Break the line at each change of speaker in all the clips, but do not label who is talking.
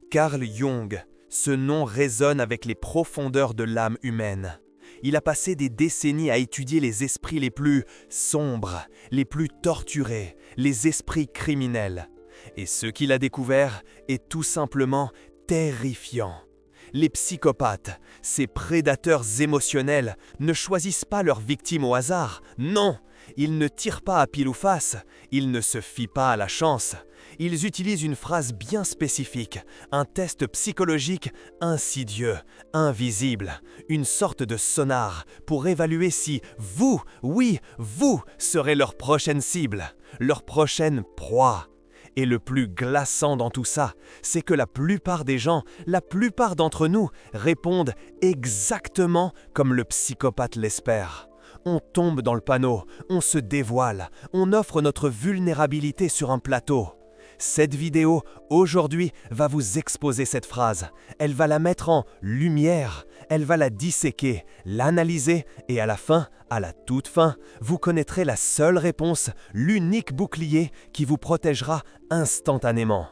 Carl Jung, ce nom résonne avec les profondeurs de l'âme humaine. Il a passé des décennies à étudier les esprits les plus sombres, les plus torturés, les esprits criminels. Et ce qu'il a découvert est tout simplement terrifiant. Les psychopathes, ces prédateurs émotionnels, ne choisissent pas leurs victimes au hasard. Non, ils ne tirent pas à pile ou face, ils ne se fient pas à la chance. Ils utilisent une phrase bien spécifique, un test psychologique insidieux, invisible, une sorte de sonar pour évaluer si vous, oui, vous, serez leur prochaine cible, leur prochaine proie. Et le plus glaçant dans tout ça, c'est que la plupart des gens, la plupart d'entre nous, répondent exactement comme le psychopathe l'espère. On tombe dans le panneau, on se dévoile, on offre notre vulnérabilité sur un plateau. Cette vidéo, aujourd'hui, va vous exposer cette phrase. Elle va la mettre en lumière, elle va la disséquer, l'analyser et à la toute fin, vous connaîtrez la seule réponse, l'unique bouclier qui vous protégera instantanément.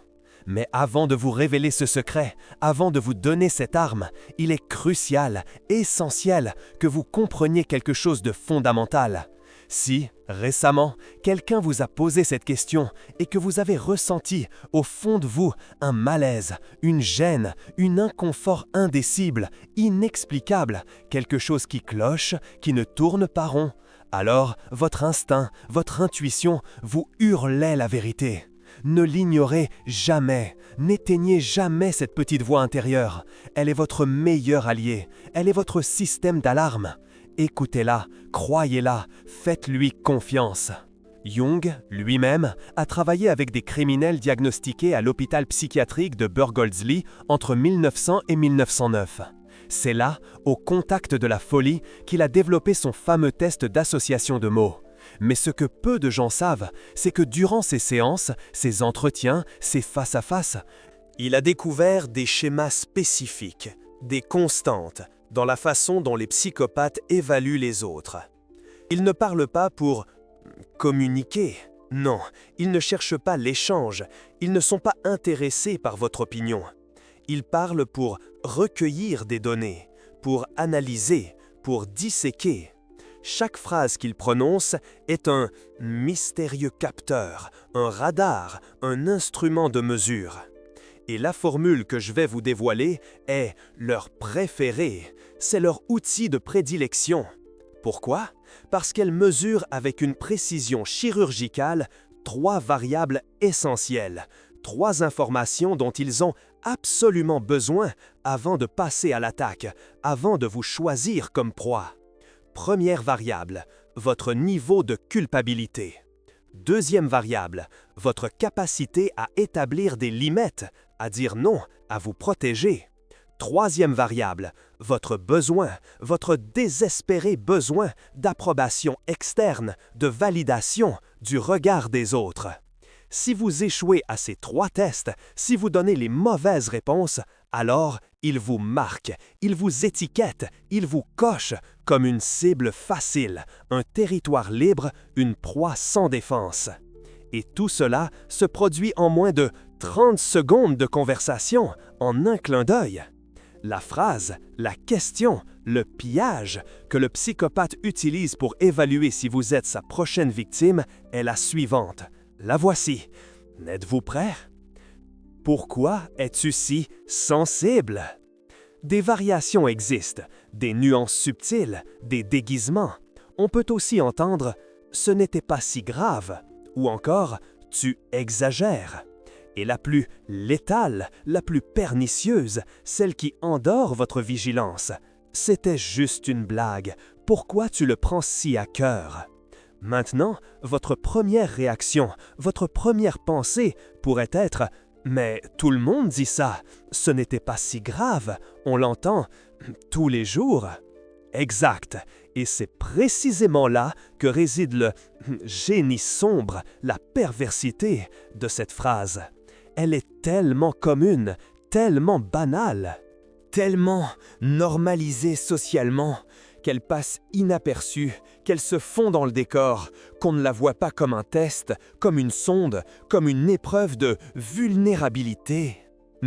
Mais avant de vous révéler ce secret, avant de vous donner cette arme, il est crucial, essentiel que vous compreniez quelque chose de fondamental. Si, récemment, quelqu'un vous a posé cette question et que vous avez ressenti, au fond de vous, un malaise, une gêne, un inconfort indicible, inexplicable, quelque chose qui cloche, qui ne tourne pas rond, alors votre instinct, votre intuition vous hurlait la vérité. Ne l'ignorez jamais, n'éteignez jamais cette petite voix intérieure. Elle est votre meilleur allié, elle est votre système d'alarme. Écoutez-la, croyez-la, faites-lui confiance. Jung, lui-même, a travaillé avec des criminels diagnostiqués à l'hôpital psychiatrique de Burgoldsli entre 1900 et 1909. C'est là, au contact de la folie, qu'il a développé son fameux test d'association de mots. Mais ce que peu de gens savent, c'est que durant ces séances, ces entretiens, ces face-à-face, il a découvert des schémas spécifiques, des constantes, dans la façon dont les psychopathes évaluent les autres. Ils ne parlent pas pour communiquer. Non, ils ne cherchent pas l'échange. Ils ne sont pas intéressés par votre opinion. Ils parlent pour recueillir des données, pour analyser, pour disséquer. Chaque phrase qu'ils prononcent est un mystérieux capteur, un radar, un instrument de mesure. Et la formule que je vais vous dévoiler est leur préférée, c'est leur outil de prédilection. Pourquoi? Parce qu'elle mesure avec une précision chirurgicale 3 variables essentielles, 3 informations dont ils ont absolument besoin avant de passer à l'attaque, avant de vous choisir comme proie. Première variable, votre niveau de culpabilité. Deuxième variable, votre capacité à établir des limites, à dire non, à vous protéger. Troisième variable, votre besoin, votre désespéré besoin d'approbation externe, de validation du regard des autres. Si vous échouez à ces 3 tests, si vous donnez les mauvaises réponses, alors il vous marque, il vous étiquette, il vous coche comme une cible facile, un territoire libre, une proie sans défense. Et tout cela se produit en moins de 30 secondes de conversation, en un clin d'œil. La phrase, la question, le pillage que le psychopathe utilise pour évaluer si vous êtes sa prochaine victime est la suivante. La voici. N'êtes-vous prêt? Pourquoi es-tu si sensible? Des variations existent, des nuances subtiles, des déguisements. On peut aussi entendre « ce n'était pas si grave » ou encore « tu exagères ». Et la plus létale, la plus pernicieuse, celle qui endort votre vigilance. C'était juste une blague. Pourquoi tu le prends si à cœur? Maintenant, votre première réaction, votre première pensée pourrait être « mais tout le monde dit ça, ce n'était pas si grave, on l'entend tous les jours ». Exact, et c'est précisément là que réside le génie sombre, la perversité de cette phrase. Elle est tellement commune, tellement banale, tellement normalisée socialement, qu'elle passe inaperçue, qu'elle se fond dans le décor, qu'on ne la voit pas comme un test, comme une sonde, comme une épreuve de vulnérabilité.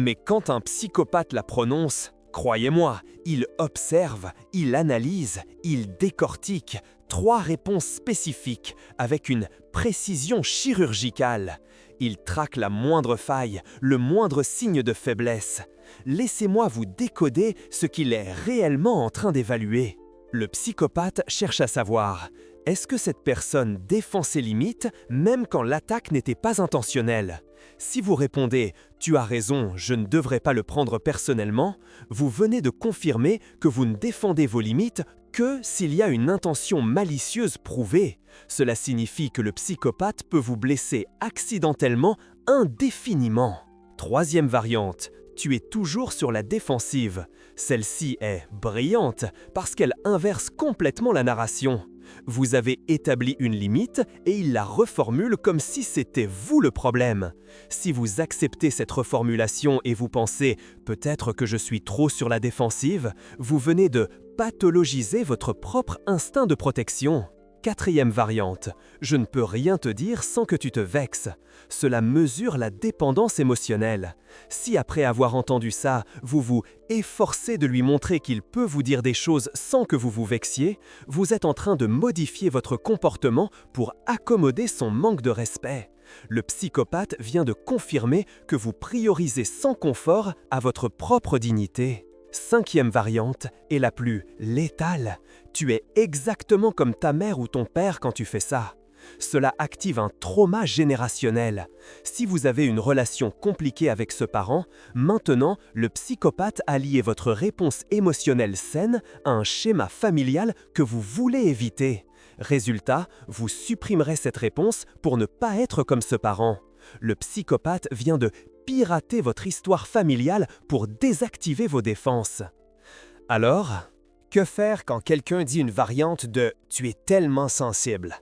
Mais quand un psychopathe la prononce, croyez-moi, il observe, il analyse, il décortique 3 réponses spécifiques avec une précision chirurgicale. Il traque la moindre faille, le moindre signe de faiblesse. Laissez-moi vous décoder ce qu'il est réellement en train d'évaluer. Le psychopathe cherche à savoir, est-ce que cette personne défend ses limites même quand l'attaque n'était pas intentionnelle? Si vous répondez « Tu as raison, je ne devrais pas le prendre personnellement », vous venez de confirmer que vous ne défendez vos limites que s'il y a une intention malicieuse prouvée. Cela signifie que le psychopathe peut vous blesser accidentellement indéfiniment. Troisième variante, tu es toujours sur la défensive. Celle-ci est brillante parce qu'elle inverse complètement la narration. Vous avez établi une limite et il la reformule comme si c'était vous le problème. Si vous acceptez cette reformulation et vous pensez « peut-être que je suis trop sur la défensive », vous venez de pathologiser votre propre instinct de protection. Quatrième variante, je ne peux rien te dire sans que tu te vexes. Cela mesure la dépendance émotionnelle. Si après avoir entendu ça, vous vous efforcez de lui montrer qu'il peut vous dire des choses sans que vous vous vexiez, vous êtes en train de modifier votre comportement pour accommoder son manque de respect. Le psychopathe vient de confirmer que vous priorisez sans confort à votre propre dignité. Cinquième variante est la plus létale. Tu es exactement comme ta mère ou ton père quand tu fais ça. Cela active un trauma générationnel. Si vous avez une relation compliquée avec ce parent, maintenant, le psychopathe a lié votre réponse émotionnelle saine à un schéma familial que vous voulez éviter. Résultat, vous supprimerez cette réponse pour ne pas être comme ce parent. Le psychopathe vient de pirater votre histoire familiale pour désactiver vos défenses. Alors, que faire quand quelqu'un dit une variante de « tu es tellement sensible ».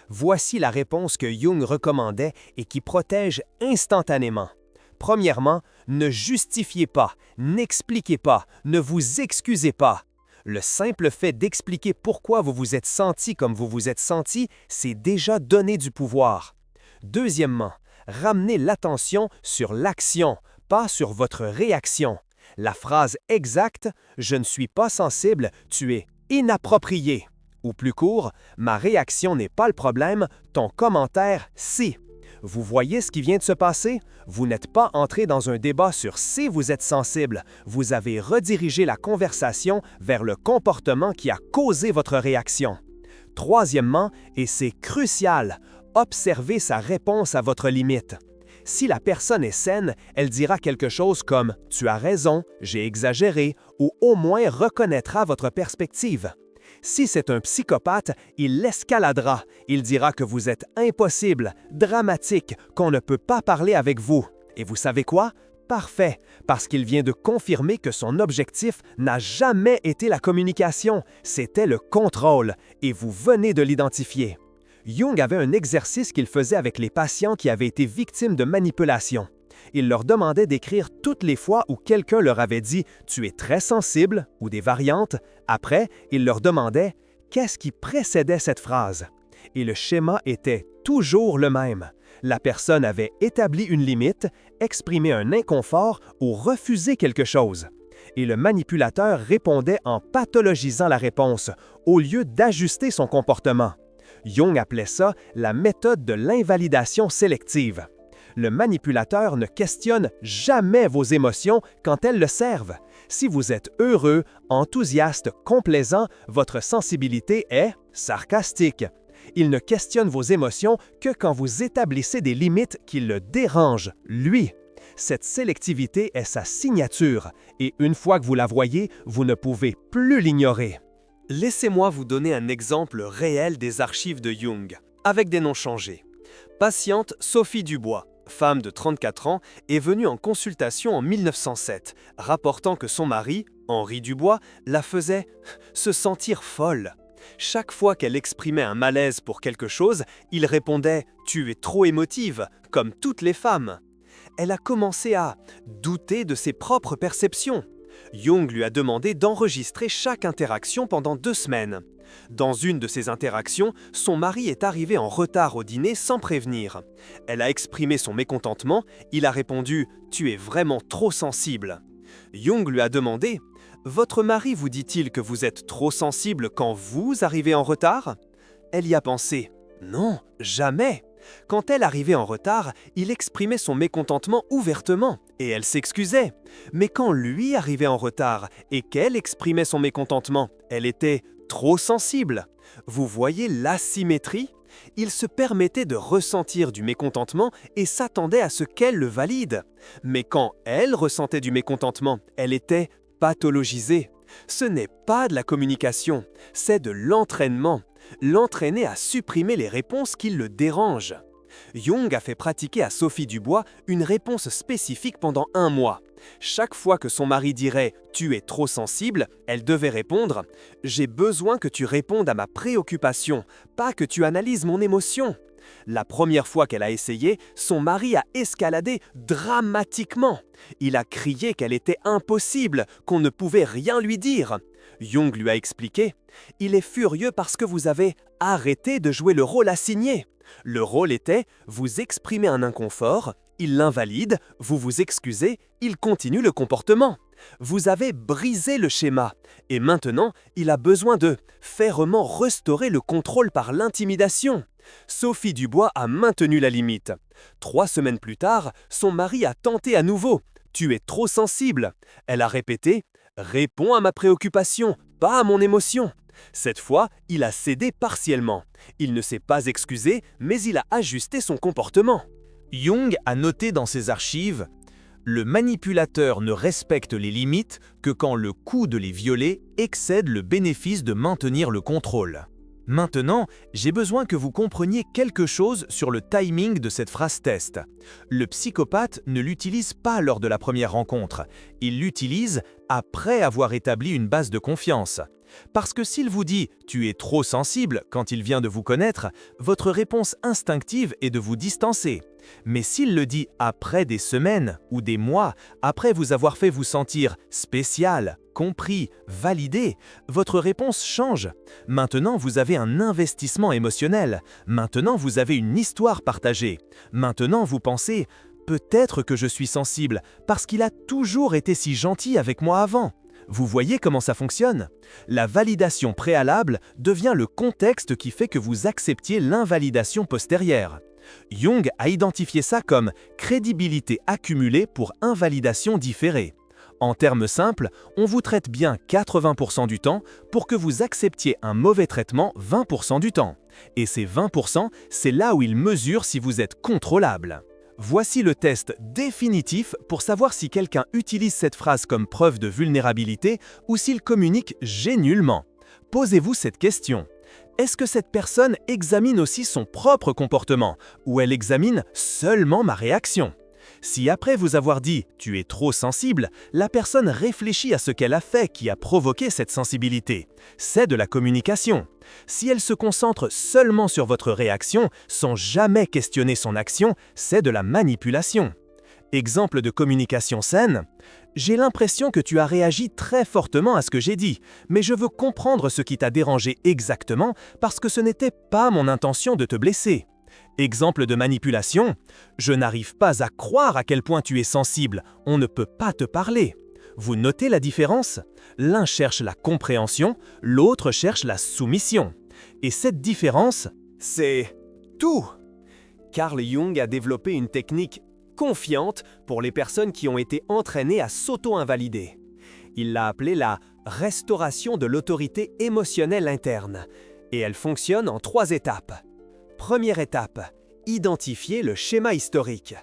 Voici la réponse que Jung recommandait et qui protège instantanément. Premièrement, ne justifiez pas, n'expliquez pas, ne vous excusez pas. Le simple fait d'expliquer pourquoi vous vous êtes senti comme vous vous êtes senti, c'est déjà donner du pouvoir. Deuxièmement, ramenez l'attention sur l'action, pas sur votre réaction. La phrase exacte « Je ne suis pas sensible, tu es inapproprié » ou plus court « Ma réaction n'est pas le problème, ton commentaire, si ». Vous voyez ce qui vient de se passer? Vous n'êtes pas entré dans un débat sur si vous êtes sensible. Vous avez redirigé la conversation vers le comportement qui a causé votre réaction. Troisièmement, et c'est crucial, observez sa réponse à votre limite. Si la personne est saine, elle dira quelque chose comme « Tu as raison, j'ai exagéré » ou au moins reconnaîtra votre perspective. Si c'est un psychopathe, il l'escaladera. Il dira que vous êtes impossible, dramatique, qu'on ne peut pas parler avec vous. Et vous savez quoi? Parfait, parce qu'il vient de confirmer que son objectif n'a jamais été la communication, c'était le contrôle, et vous venez de l'identifier. Jung avait un exercice qu'il faisait avec les patients qui avaient été victimes de manipulation. Il leur demandait d'écrire toutes les fois où quelqu'un leur avait dit « Tu es très sensible » ou des variantes. Après, il leur demandait « Qu'est-ce qui précédait cette phrase ?» Et le schéma était toujours le même. La personne avait établi une limite, exprimé un inconfort ou refusé quelque chose. Et le manipulateur répondait en pathologisant la réponse, au lieu d'ajuster son comportement. Jung appelait ça la méthode de l'invalidation sélective. Le manipulateur ne questionne jamais vos émotions quand elles le servent. Si vous êtes heureux, enthousiaste, complaisant, votre sensibilité est sarcastique. Il ne questionne vos émotions que quand vous établissez des limites qui le dérangent, lui. Cette sélectivité est sa signature, et une fois que vous la voyez, vous ne pouvez plus l'ignorer. Laissez-moi vous donner un exemple réel des archives de Jung, avec des noms changés. Patiente Sophie Dubois, femme de 34 ans, est venue en consultation en 1907, rapportant que son mari, Henri Dubois, la faisait se sentir folle. Chaque fois qu'elle exprimait un malaise pour quelque chose, il répondait « Tu es trop émotive », comme toutes les femmes. Elle a commencé à douter de ses propres perceptions. Jung lui a demandé d'enregistrer chaque interaction pendant 2 semaines. Dans une de ces interactions, son mari est arrivé en retard au dîner sans prévenir. Elle a exprimé son mécontentement, il a répondu « Tu es vraiment trop sensible ». Jung lui a demandé « Votre mari vous dit-il que vous êtes trop sensible quand vous arrivez en retard ?» Elle y a pensé « Non, jamais !» Quand elle arrivait en retard, il exprimait son mécontentement ouvertement et elle s'excusait. Mais quand lui arrivait en retard et qu'elle exprimait son mécontentement, elle était trop sensible. Vous voyez l'asymétrie ? Il se permettait de ressentir du mécontentement et s'attendait à ce qu'elle le valide. Mais quand elle ressentait du mécontentement, elle était pathologisée. Ce n'est pas de la communication, c'est de l'entraînement. L'entraîner à supprimer les réponses qui le dérangent. Jung a fait pratiquer à Sophie Dubois une réponse spécifique pendant 1 mois. Chaque fois que son mari dirait « Tu es trop sensible », elle devait répondre « J'ai besoin que tu répondes à ma préoccupation, pas que tu analyses mon émotion ». La première fois qu'elle a essayé, son mari a escaladé dramatiquement. Il a crié qu'elle était impossible, qu'on ne pouvait rien lui dire. Jung lui a expliqué « Il est furieux parce que vous avez arrêté de jouer le rôle assigné. Le rôle était « Vous exprimez un inconfort, il l'invalide, vous vous excusez, il continue le comportement. Vous avez brisé le schéma et maintenant, il a besoin de fermement restaurer le contrôle par l'intimidation. » Sophie Dubois a maintenu la limite. 3 semaines plus tard, son mari a tenté à nouveau. « Tu es trop sensible. » Elle a répété « Réponds à ma préoccupation, pas à mon émotion. » Cette fois, il a cédé partiellement. Il ne s'est pas excusé, mais il a ajusté son comportement. Jung a noté dans ses archives « Le manipulateur ne respecte les limites que quand le coût de les violer excède le bénéfice de maintenir le contrôle. » Maintenant, j'ai besoin que vous compreniez quelque chose sur le timing de cette phrase test. Le psychopathe ne l'utilise pas lors de la première rencontre, il l'utilise après avoir établi une base de confiance. Parce que s'il vous dit « tu es trop sensible » quand il vient de vous connaître, votre réponse instinctive est de vous distancer. Mais s'il le dit après des semaines ou des mois, après vous avoir fait vous sentir spécial, compris, validé, votre réponse change. Maintenant, vous avez un investissement émotionnel. Maintenant, vous avez une histoire partagée. Maintenant, vous pensez « peut-être que je suis sensible parce qu'il a toujours été si gentil avec moi avant ». Vous voyez comment ça fonctionne? La validation préalable devient le contexte qui fait que vous acceptiez l'invalidation postérieure. Jung a identifié ça comme crédibilité accumulée pour invalidation différée. En termes simples, on vous traite bien 80% du temps pour que vous acceptiez un mauvais traitement 20% du temps. Et ces 20%, c'est là où il mesure si vous êtes contrôlable. Voici le test définitif pour savoir si quelqu'un utilise cette phrase comme preuve de vulnérabilité ou s'il communique nullement. Posez-vous cette question. Est-ce que cette personne examine aussi son propre comportement ou elle examine seulement ma réaction? Si après vous avoir dit « tu es trop sensible », la personne réfléchit à ce qu'elle a fait qui a provoqué cette sensibilité, c'est de la communication. Si elle se concentre seulement sur votre réaction sans jamais questionner son action, c'est de la manipulation. Exemple de communication saine. J'ai l'impression que tu as réagi très fortement à ce que j'ai dit, mais je veux comprendre ce qui t'a dérangé exactement parce que ce n'était pas mon intention de te blesser. Exemple de manipulation. Je n'arrive pas à croire à quel point tu es sensible, on ne peut pas te parler. Vous notez la différence? L'un cherche la compréhension, l'autre cherche la soumission. Et cette différence, c'est tout. Carl Jung a développé une technique confiante pour les personnes qui ont été entraînées à s'auto-invalider. Il l'a appelée la restauration de l'autorité émotionnelle interne. Et elle fonctionne en 3 étapes. Première étape, identifier le schéma historique.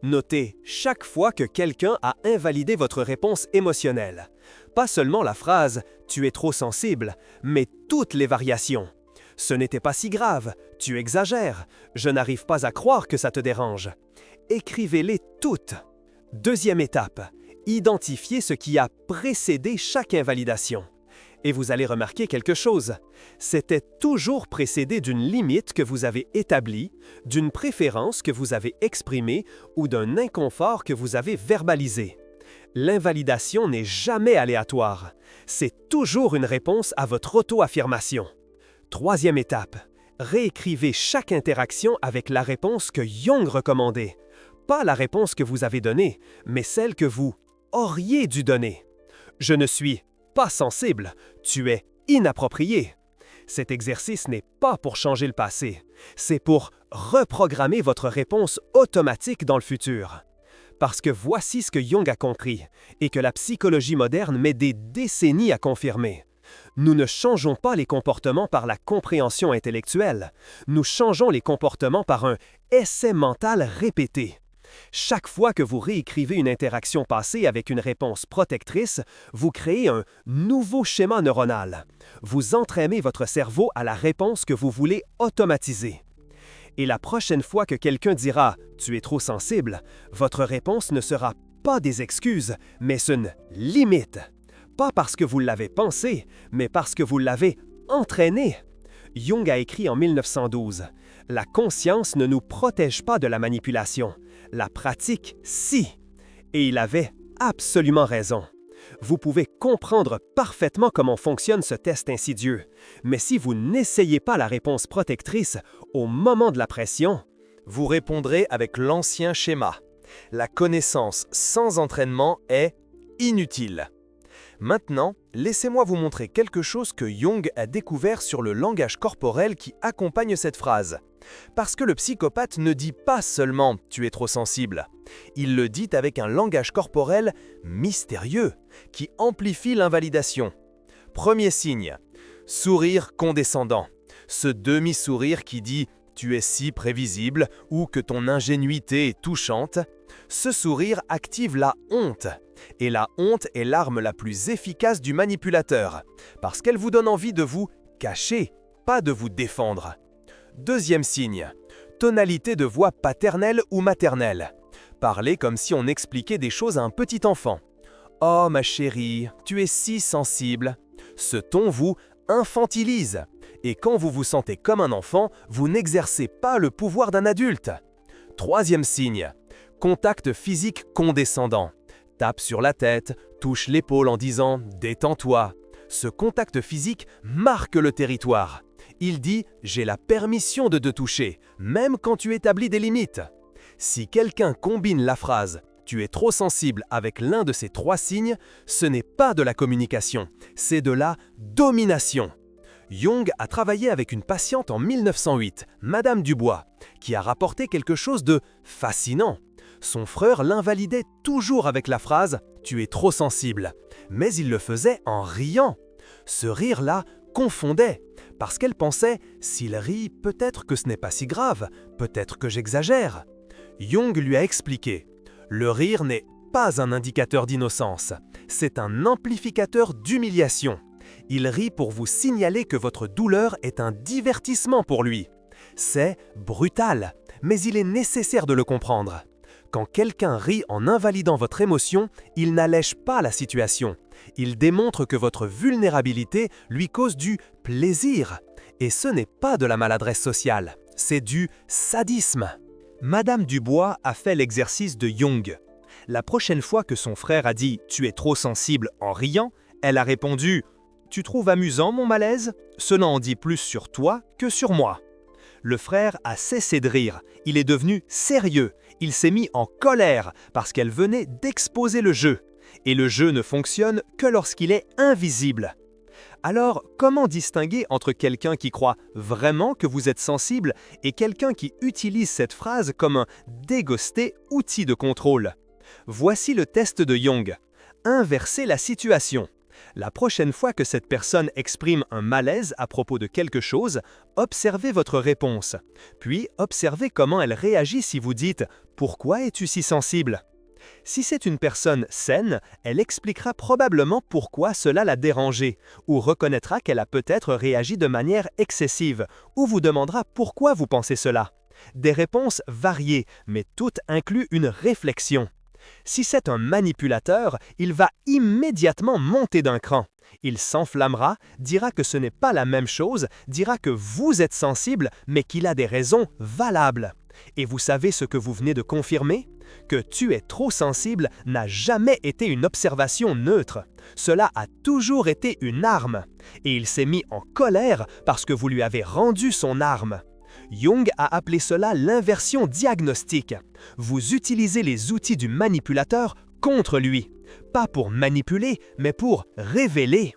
Notez chaque fois que quelqu'un a invalidé votre réponse émotionnelle. Pas seulement la phrase « tu es trop sensible », mais toutes les variations. Ce n'était pas si grave, tu exagères, je n'arrive pas à croire que ça te dérange. Écrivez-les toutes. Deuxième étape, identifiez ce qui a précédé chaque invalidation. Et vous allez remarquer quelque chose. C'était toujours précédé d'une limite que vous avez établie, d'une préférence que vous avez exprimée ou d'un inconfort que vous avez verbalisé. L'invalidation n'est jamais aléatoire. C'est toujours une réponse à votre auto-affirmation.
Troisième étape, réécrivez chaque interaction avec la réponse que Jung recommandait. Pas la réponse que vous avez donnée, mais celle que vous auriez dû donner. Je ne suis pas sensible, tu es inapproprié. Cet exercice n'est pas pour changer le passé, c'est pour reprogrammer votre réponse automatique dans le futur. Parce que voici ce que Jung a compris et que la psychologie moderne met des décennies à confirmer. Nous ne changeons pas les comportements par la compréhension intellectuelle, nous changeons les comportements par un essai mental répété. Chaque fois que vous réécrivez une interaction passée avec une réponse protectrice, vous créez un nouveau schéma neuronal. Vous entraînez votre cerveau à la réponse que vous voulez automatiser. Et la prochaine fois que quelqu'un dira « tu es trop sensible », votre réponse ne sera pas des excuses, mais une limite. Pas parce que vous l'avez pensé, mais parce que vous l'avez entraîné. Jung a écrit en 1912 « La conscience ne nous protège pas de la manipulation. La pratique, si. » Et il avait absolument raison. Vous pouvez comprendre parfaitement comment fonctionne ce test insidieux, mais si vous n'essayez pas la réponse protectrice au moment de la pression,
vous répondrez avec l'ancien schéma. La connaissance sans entraînement est inutile. Maintenant, laissez-moi vous montrer quelque chose que Jung a découvert sur le langage corporel qui accompagne cette phrase. Parce que le psychopathe ne dit pas seulement « tu es trop sensible », il le dit avec un langage corporel mystérieux qui amplifie l'invalidation. Premier signe, sourire condescendant. Ce demi-sourire qui dit « tu es si prévisible » ou que ton ingénuité est touchante. Ce sourire active la honte. Et la honte est l'arme la plus efficace du manipulateur, parce qu'elle vous donne envie de vous cacher, pas de vous défendre. Deuxième signe, tonalité de voix paternelle ou maternelle. Parlez comme si on expliquait des choses à un petit enfant. « Oh ma chérie, tu es si sensible ». Ce ton vous infantilise. Et quand vous vous sentez comme un enfant, vous n'exercez pas le pouvoir d'un adulte. Troisième signe, contact physique condescendant. Tape sur la tête, touche l'épaule en disant « détends-toi ». Ce contact physique marque le territoire. Il dit « j'ai la permission de te toucher, même quand tu établis des limites ». Si quelqu'un combine la phrase « tu es trop sensible » avec l'un de ces trois signes, ce n'est pas de la communication, c'est de la domination. Jung a travaillé avec une patiente en 1908, Madame Dubois, qui a rapporté quelque chose de fascinant. Son frère l'invalidait toujours avec la phrase « tu es trop sensible », mais il le faisait en riant. Ce rire-là confondait, parce qu'elle pensait « s'il rit, peut-être que ce n'est pas si grave, peut-être que j'exagère ». Jung lui a expliqué « le rire n'est pas un indicateur d'innocence, c'est un amplificateur d'humiliation. Il rit pour vous signaler que votre douleur est un divertissement pour lui. C'est brutal, mais il est nécessaire de le comprendre. Quand quelqu'un rit en invalidant votre émotion, il n'allège pas la situation. Il démontre que votre vulnérabilité lui cause du plaisir. Et ce n'est pas de la maladresse sociale, c'est du sadisme. Madame Dubois a fait l'exercice de Jung. La prochaine fois que son frère a dit « tu es trop sensible » en riant, elle a répondu « tu trouves amusant mon malaise ? Cela en dit plus sur toi que sur moi. » Le frère a cessé de rire, il est devenu sérieux, il s'est mis en colère parce qu'elle venait d'exposer le jeu. Et le jeu ne fonctionne que lorsqu'il est invisible. Alors, comment distinguer entre quelqu'un qui croit vraiment que vous êtes sensible et quelqu'un qui utilise cette phrase comme un dégosté outil de contrôle? Voici le test de Jung. Inversez la situation. La prochaine fois que cette personne exprime un malaise à propos de quelque chose, observez votre réponse. Puis, observez comment elle réagit si vous dites « Pourquoi es-tu si sensible ?» Si c'est une personne saine, elle expliquera probablement pourquoi cela l'a dérangée, ou reconnaîtra qu'elle a peut-être réagi de manière excessive, ou vous demandera pourquoi vous pensez cela. Des réponses variées, mais toutes incluent une réflexion. Si c'est un manipulateur, il va immédiatement monter d'un cran. Il s'enflammera, dira que ce n'est pas la même chose, dira que vous êtes sensible, mais qu'il a des raisons valables. Et vous savez ce que vous venez de confirmer? Que tu es trop sensible n'a jamais été une observation neutre.
Cela a toujours été une arme, et il s'est mis en colère parce que vous lui avez rendu son arme. Jung a appelé cela l'inversion diagnostique. Vous utilisez les outils du manipulateur contre lui, pas pour manipuler, mais pour révéler.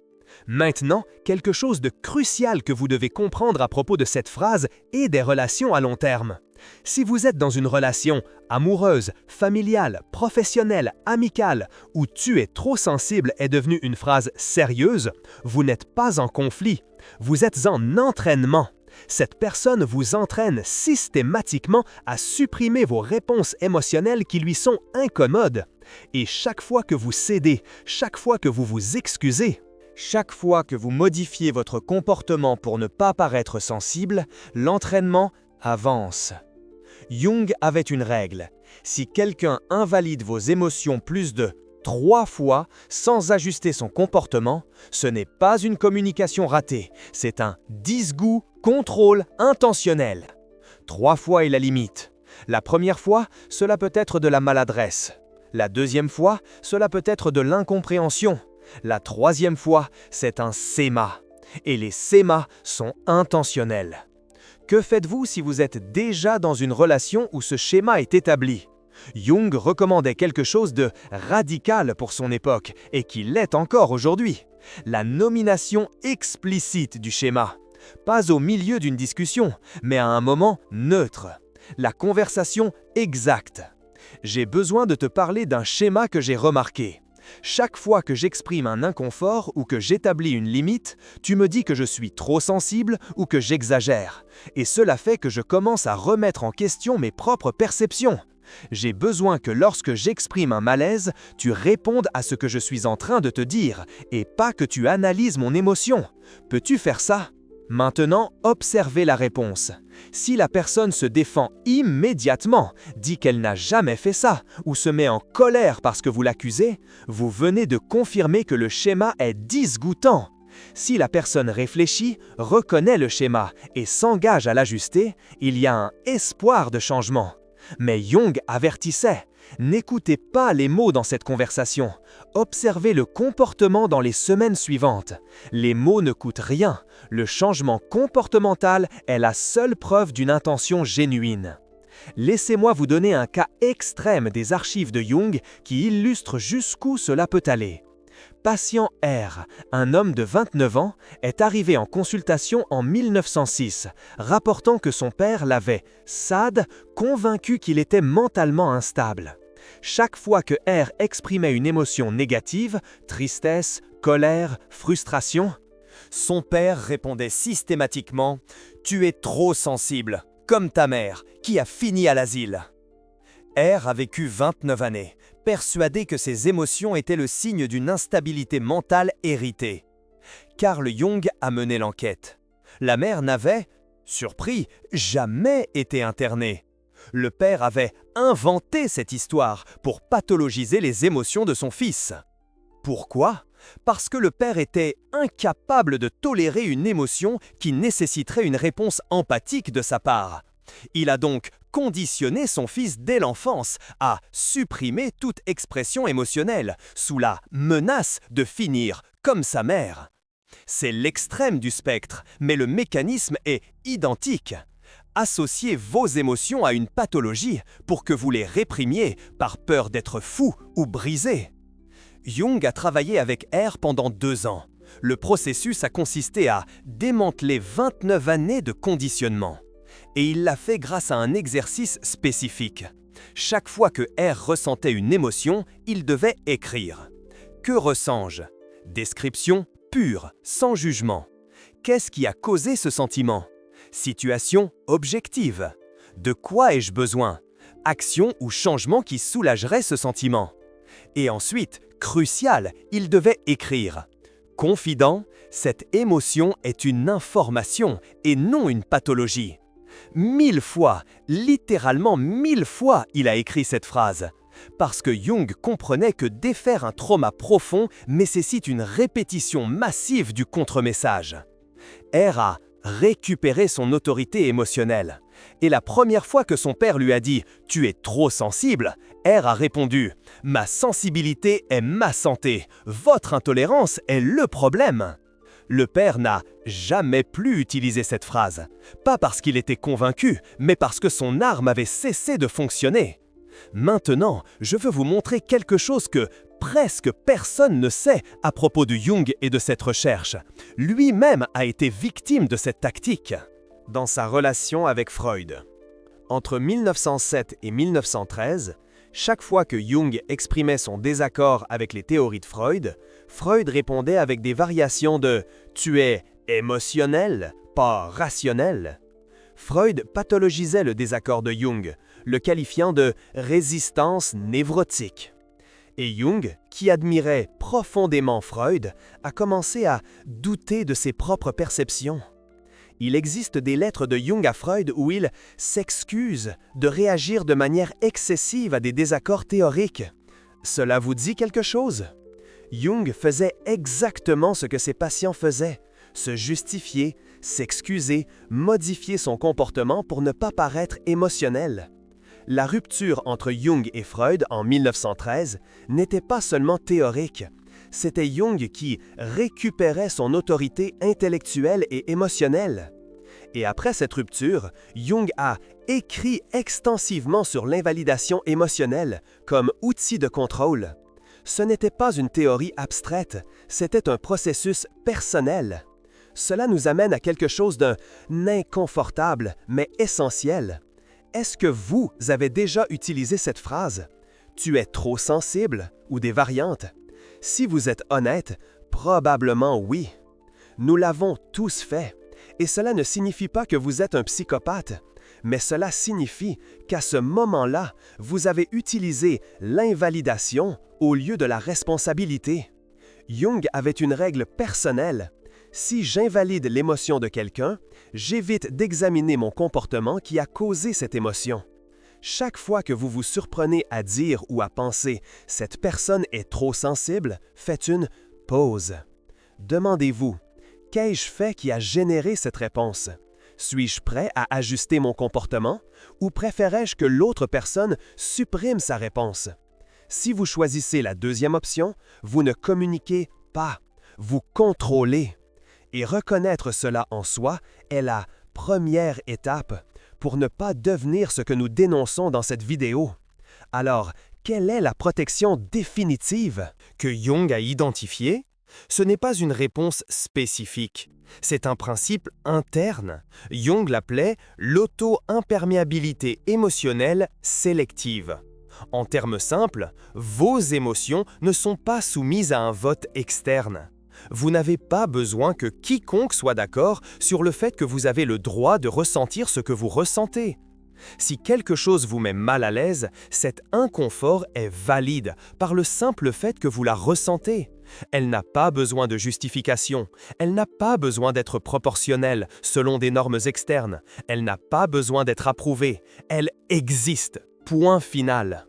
Maintenant, quelque chose de crucial que vous devez comprendre à propos de cette phrase et des relations à long terme. Si vous êtes dans une relation amoureuse, familiale, professionnelle, amicale, où tu es trop sensible est devenue une phrase sérieuse, vous n'êtes pas en conflit, vous êtes en entraînement. Cette personne vous entraîne systématiquement à supprimer vos réponses émotionnelles qui lui sont incommodes. Et chaque fois que vous cédez, chaque fois que vous vous excusez, chaque fois que vous modifiez votre comportement pour ne pas paraître sensible, l'entraînement avance. Jung avait une règle. Si quelqu'un invalide vos émotions plus de 3 fois sans ajuster son comportement, ce n'est pas une communication ratée, c'est un disgoût contrôle intentionnel. 3 fois est la limite. La première fois, cela peut être de la maladresse. La deuxième fois, cela peut être de l'incompréhension. La troisième fois, c'est un schéma. Et les schémas sont intentionnels. Que faites-vous si vous êtes déjà dans une relation où ce schéma est établi? Jung recommandait quelque chose de radical pour son époque et qui l'est encore aujourd'hui. La nomination explicite du schéma. Pas au milieu d'une discussion, mais à un moment neutre. La conversation exacte. J'ai besoin de te parler d'un schéma que j'ai remarqué. Chaque fois que j'exprime un inconfort ou que j'établis une limite, tu me dis que je suis trop sensible ou que j'exagère. Et cela fait que je commence à remettre en question mes propres perceptions. J'ai besoin que lorsque j'exprime un malaise, tu répondes à ce que je suis en train de te dire et pas que tu analyses mon émotion. Peux-tu faire ça? Maintenant, observez la réponse. Si la personne se défend immédiatement, dit qu'elle n'a jamais fait ça, ou se met en colère parce que vous l'accusez, vous venez de confirmer que le schéma est disgoûtant. Si la personne réfléchit, reconnaît le schéma et s'engage à l'ajuster, il y a un espoir de changement. Mais Jung avertissait, n'écoutez pas les mots dans cette conversation. Observez le comportement dans les semaines suivantes. Les mots ne coûtent rien. Le changement comportemental est la seule preuve d'une intention génuine. Laissez-moi vous donner un cas extrême des archives de Jung qui illustre jusqu'où cela peut aller. Patient R, un homme de 29 ans, est arrivé en consultation en 1906, rapportant que son père l'avait, sad, convaincu qu'il était mentalement instable. Chaque fois que R exprimait une émotion négative, tristesse, colère, frustration, son père répondait systématiquement « Tu es trop sensible, comme ta mère, qui a fini à l'asile ». R a vécu 29 années, persuadé que ses émotions étaient le signe d'une instabilité mentale héritée. Carl Jung a mené l'enquête. La mère n'avait, surpris, jamais été internée. Le père avait inventé cette histoire pour pathologiser les émotions de son fils. Pourquoi? Parce que le père était incapable de tolérer une émotion qui nécessiterait une réponse empathique de sa part. Il a donc conditionné son fils dès l'enfance à supprimer toute expression émotionnelle, sous la menace de finir comme sa mère. C'est l'extrême du spectre, mais le mécanisme est identique. Associez vos émotions à une pathologie pour que vous les réprimiez par peur d'être fou ou brisé. Jung a travaillé avec R pendant 2 ans. Le processus a consisté à démanteler 29 années de conditionnement. Et il l'a fait grâce à un exercice spécifique. Chaque fois que R ressentait une émotion, il devait écrire. Que ressens-je? Description pure, sans jugement. Qu'est-ce qui a causé ce sentiment? Situation objective. De quoi ai-je besoin? Action ou changement qui soulagerait ce sentiment. Et ensuite, crucial, il devait écrire. Confident, cette émotion est une information et non une pathologie. 1000 fois, littéralement 1000 fois, il a écrit cette phrase. Parce que Jung comprenait que défaire un trauma profond nécessite une répétition massive du contre-message. R a récupéré son autorité émotionnelle. Et la première fois que son père lui a dit « Tu es trop sensible », R a répondu « Ma sensibilité est ma santé, votre intolérance est le problème ». Le père n'a jamais plus utilisé cette phrase, pas parce qu'il était convaincu, mais parce que son arme avait cessé de fonctionner. Maintenant, je veux vous montrer quelque chose que presque personne ne sait à propos de Jung et de cette recherche. Lui-même a été victime de cette tactique. Dans sa relation avec Freud. Entre 1907 et 1913, chaque fois que Jung exprimait son désaccord avec les théories de Freud, Freud répondait avec des variations de « tu es émotionnel, pas rationnel ». Freud pathologisait le désaccord de Jung, le qualifiant de « résistance névrotique ». Et Jung, qui admirait profondément Freud, a commencé à douter de ses propres perceptions. Il existe des lettres de Jung à Freud où il s'excuse de réagir de manière excessive à des désaccords théoriques. Cela vous dit quelque chose? Jung faisait exactement ce que ses patients faisaient, se justifier, s'excuser, modifier son comportement pour ne pas paraître émotionnel. La rupture entre Jung et Freud en 1913 n'était pas seulement théorique. C'était Jung qui récupérait son autorité intellectuelle et émotionnelle. Et après cette rupture, Jung a écrit extensivement sur l'invalidation émotionnelle comme outil de contrôle. Ce n'était pas une théorie abstraite, c'était un processus personnel. Cela nous amène à quelque chose d'un inconfortable mais essentiel. Est-ce que vous avez déjà utilisé cette phrase « Tu es trop sensible » ou des variantes? Si vous êtes honnête, probablement oui. Nous l'avons tous fait. Et cela ne signifie pas que vous êtes un psychopathe, mais cela signifie qu'à ce moment-là, vous avez utilisé l'invalidation au lieu de la responsabilité. Jung avait une règle personnelle. Si j'invalide l'émotion de quelqu'un, j'évite d'examiner mon comportement qui a causé cette émotion. Chaque fois que vous vous surprenez à dire ou à penser « cette personne est trop sensible », faites une pause. Demandez-vous « qu'ai-je fait qui a généré cette réponse? Suis-je prêt à ajuster mon comportement ou préférais-je que l'autre personne supprime sa réponse? » Si vous choisissez la deuxième option, vous ne communiquez pas, vous contrôlez. Et reconnaître cela en soi est la première étape pour ne pas devenir ce que nous dénonçons dans cette vidéo. Alors, quelle est la protection définitive que Jung a identifiée? Ce n'est pas une réponse spécifique. C'est un principe interne. Jung l'appelait l'auto-imperméabilité émotionnelle sélective. En termes simples, vos émotions ne sont pas soumises à un vote externe. Vous n'avez pas besoin que quiconque soit d'accord sur le fait que vous avez le droit de ressentir ce que vous ressentez. Si quelque chose vous met mal à l'aise, cet inconfort est valide par le simple fait que vous la ressentez. Elle n'a pas besoin de justification, elle n'a pas besoin d'être proportionnelle selon des normes externes, elle n'a pas besoin d'être approuvée, elle existe, point final.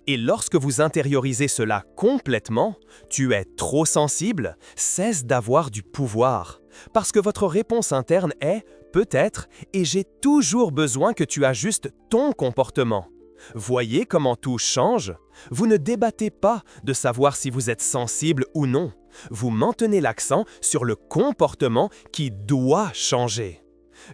Et lorsque vous intériorisez cela complètement, tu es trop sensible, cesse d'avoir du pouvoir. Parce que votre réponse interne est « peut-être, et j'ai toujours besoin que tu ajustes ton comportement ». Voyez comment tout change? Vous ne débattez pas de savoir si vous êtes sensible ou non. Vous maintenez l'accent sur le comportement qui doit changer.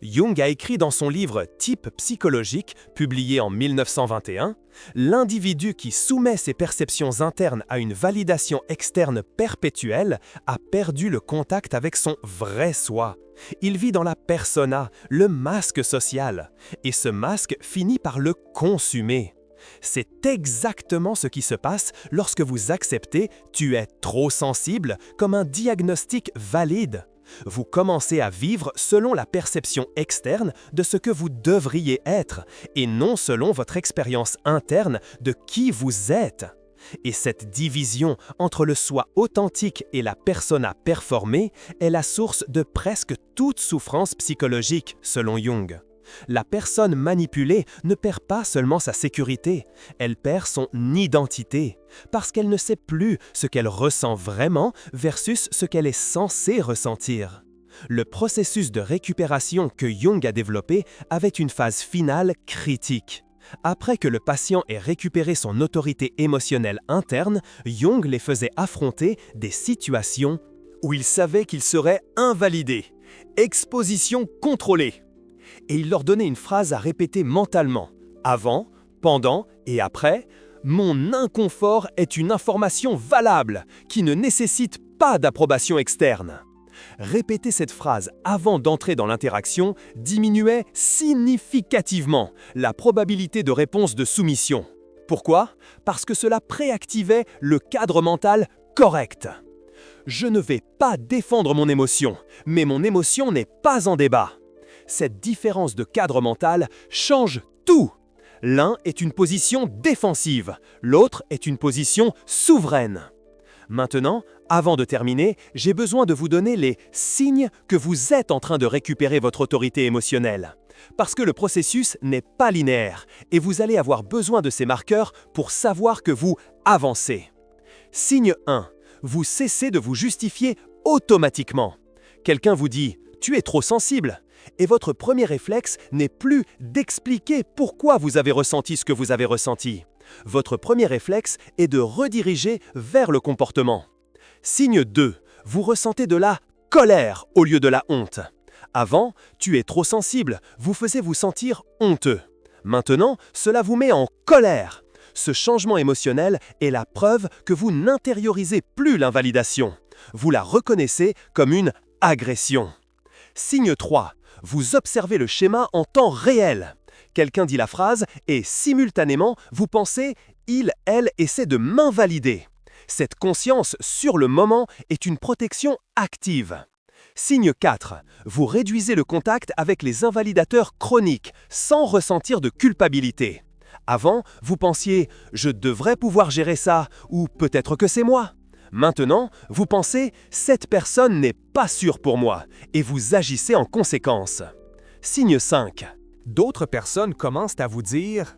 Jung a écrit dans son livre « Type psychologique » publié en 1921, « L'individu qui soumet ses perceptions internes à une validation externe perpétuelle a perdu le contact avec son vrai soi. Il vit dans la persona, le masque social, et ce masque finit par le consumer. » C'est exactement ce qui se passe lorsque vous acceptez « tu es trop sensible » comme un diagnostic valide. Vous commencez à vivre selon la perception externe de ce que vous devriez être, et non selon votre expérience interne de qui vous êtes. Et cette division entre le soi authentique et la persona performée est la source de presque toute souffrance psychologique, selon Jung. La personne manipulée ne perd pas seulement sa sécurité, elle perd son identité, parce qu'elle ne sait plus ce qu'elle ressent vraiment versus ce qu'elle est censée ressentir. Le processus de récupération que Jung a développé avait une phase finale critique. Après que le patient ait récupéré son autorité émotionnelle interne, Jung les faisait affronter des situations
où il savait qu'il serait invalidé. Exposition contrôlée. Et il leur donnait une phrase à répéter mentalement. Avant, pendant et après, mon inconfort est une information valable qui ne nécessite pas d'approbation externe. Répéter cette phrase avant d'entrer dans l'interaction diminuait significativement la probabilité de réponse de soumission. Pourquoi? Parce que cela préactivait le cadre mental correct. Je ne vais pas défendre mon émotion, mais mon émotion n'est pas en débat. Cette différence de cadre mental change tout. L'un est une position défensive, l'autre est une position souveraine. Maintenant, avant de terminer, j'ai besoin de vous donner les signes que vous êtes en train de récupérer votre autorité émotionnelle. Parce que le processus n'est pas linéaire et vous allez avoir besoin de ces marqueurs pour savoir que vous avancez. Signe 1. Vous cessez de vous justifier automatiquement. Quelqu'un vous dit « tu es trop sensible » et votre premier réflexe n'est plus d'expliquer pourquoi vous avez ressenti ce que vous avez ressenti. Votre premier réflexe est de rediriger vers le comportement. Signe 2. Vous ressentez de la colère au lieu de la honte. Avant, « tu es trop sensible » vous faisait vous sentir honteux. Maintenant, cela vous met en colère. Ce changement émotionnel est la preuve que vous n'intériorisez plus l'invalidation. Vous la reconnaissez comme une agression. Signe 3. Vous observez le schéma en temps réel. Quelqu'un dit la phrase et simultanément, vous pensez « il, elle essaie de m'invalider ». Cette conscience sur le moment est une protection active. Signe 4. Vous réduisez le contact avec les invalidateurs chroniques sans ressentir de culpabilité. Avant, vous pensiez « je devrais pouvoir gérer ça » ou « peut-être que c'est moi ». Maintenant, vous pensez « cette personne n'est pas sûre pour moi » et vous agissez en conséquence. Signe 5. D'autres personnes commencent à vous dire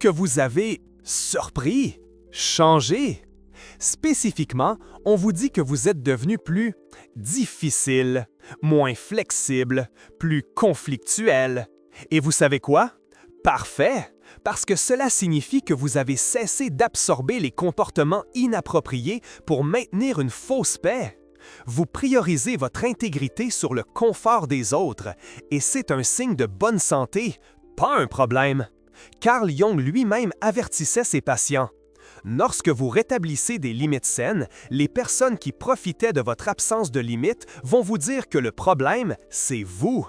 que vous avez surpris, changé. Spécifiquement, on vous dit que vous êtes devenu plus difficile, moins flexible, plus conflictuel. Et vous savez quoi? Parfait! Parce que cela signifie que vous avez cessé d'absorber les comportements inappropriés pour maintenir une fausse paix. Vous priorisez votre intégrité sur le confort des autres, et c'est un signe de bonne santé, pas un problème. Carl Jung lui-même avertissait ses patients. Lorsque vous rétablissez des limites saines, les personnes qui profitaient de votre absence de limites vont vous dire que le problème, c'est vous.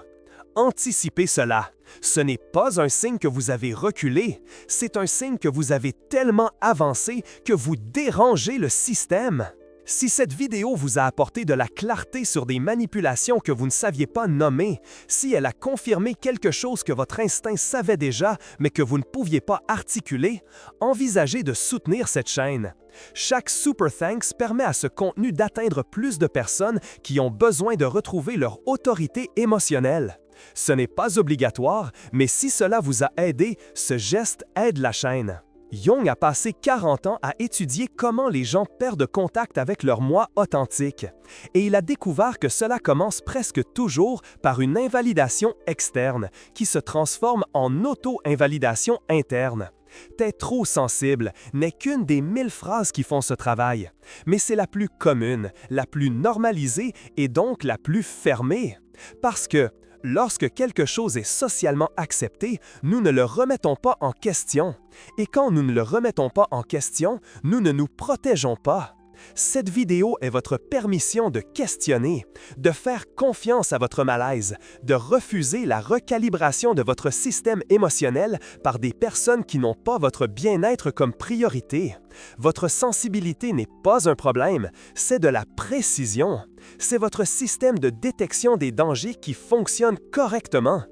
Anticipez cela. Ce n'est pas un signe que vous avez reculé, c'est un signe que vous avez tellement avancé que vous dérangez le système. Si cette vidéo vous a apporté de la clarté sur des manipulations que vous ne saviez pas nommer, si elle a confirmé quelque chose que votre instinct savait déjà mais que vous ne pouviez pas articuler, envisagez de soutenir cette chaîne. Chaque Super Thanks permet à ce contenu d'atteindre plus de personnes qui ont besoin de retrouver leur autorité émotionnelle. Ce n'est pas obligatoire, mais si cela vous a aidé, ce geste aide la chaîne. Jung a passé 40 ans à étudier comment les gens perdent contact avec leur moi authentique. Et il a découvert que cela commence presque toujours par une invalidation externe qui se transforme en auto-invalidation interne. « T'es trop sensible » n'est qu'une des 1000 phrases qui font ce travail. Mais c'est la plus commune, la plus normalisée et donc la plus fermée. Parce que lorsque quelque chose est socialement accepté, nous ne le remettons pas en question. Et quand nous ne le remettons pas en question, nous ne nous protégeons pas. Cette vidéo est votre permission de questionner, de faire confiance à votre malaise, de refuser la recalibration de votre système émotionnel par des personnes qui n'ont pas votre bien-être comme priorité. Votre sensibilité n'est pas un problème, c'est de la précision. C'est votre système de détection des dangers qui fonctionne correctement.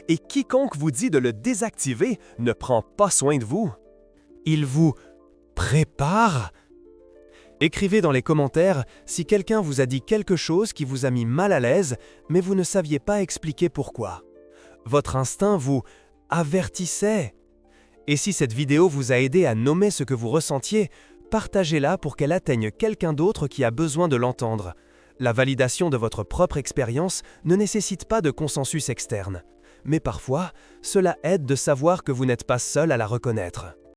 Et quiconque vous dit de le désactiver ne prend pas soin de vous. Il vous prépare. Écrivez dans les commentaires si quelqu'un vous a dit quelque chose qui vous a mis mal à l'aise, mais vous ne saviez pas expliquer pourquoi. Votre instinct vous avertissait. Et si cette vidéo vous a aidé à nommer ce que vous ressentiez, partagez-la pour qu'elle atteigne quelqu'un d'autre qui a besoin de l'entendre. La validation de votre propre expérience ne nécessite pas de consensus externe.
Mais parfois, cela aide de savoir que vous n'êtes pas seul à la reconnaître.